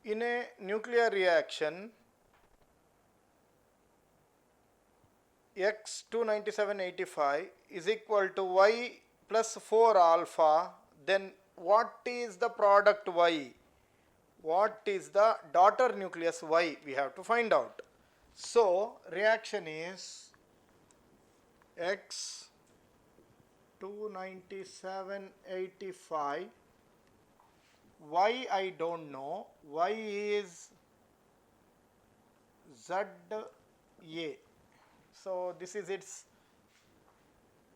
In a nuclear reaction, X29785 is equal to Y plus 4 alpha, then what is the product Y? What is the daughter nucleus Y? We have to find out. So, reaction is X29785. Y I don't know. Y is ZA. So this is its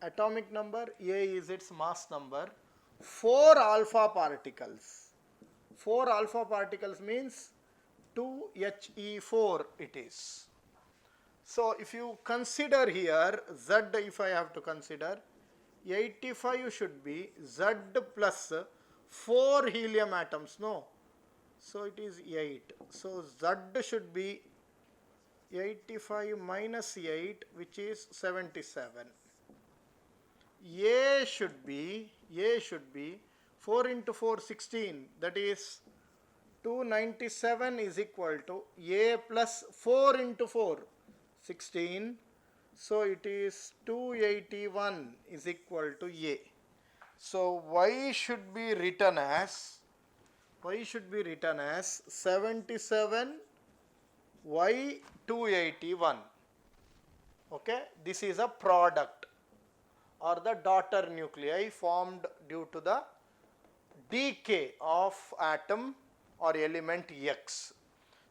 atomic number, A is its mass number. 4 alpha particles. 4 alpha particles means 2He4 it is. So if you consider here Z, if I have to consider, 85 should be Z plus 4 helium atoms, no? So it is 8. So Z should be 85 minus 8, which is 77. A should be 4 into 4, 16. That is 297 is equal to A plus 4 into 4, 16. So it is 281 is equal to A. So Y should be written as 77 Y 281. Okay, this is a product or the daughter nuclei formed due to the decay of atom or element X.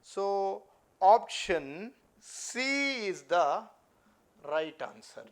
So option C is the right answer.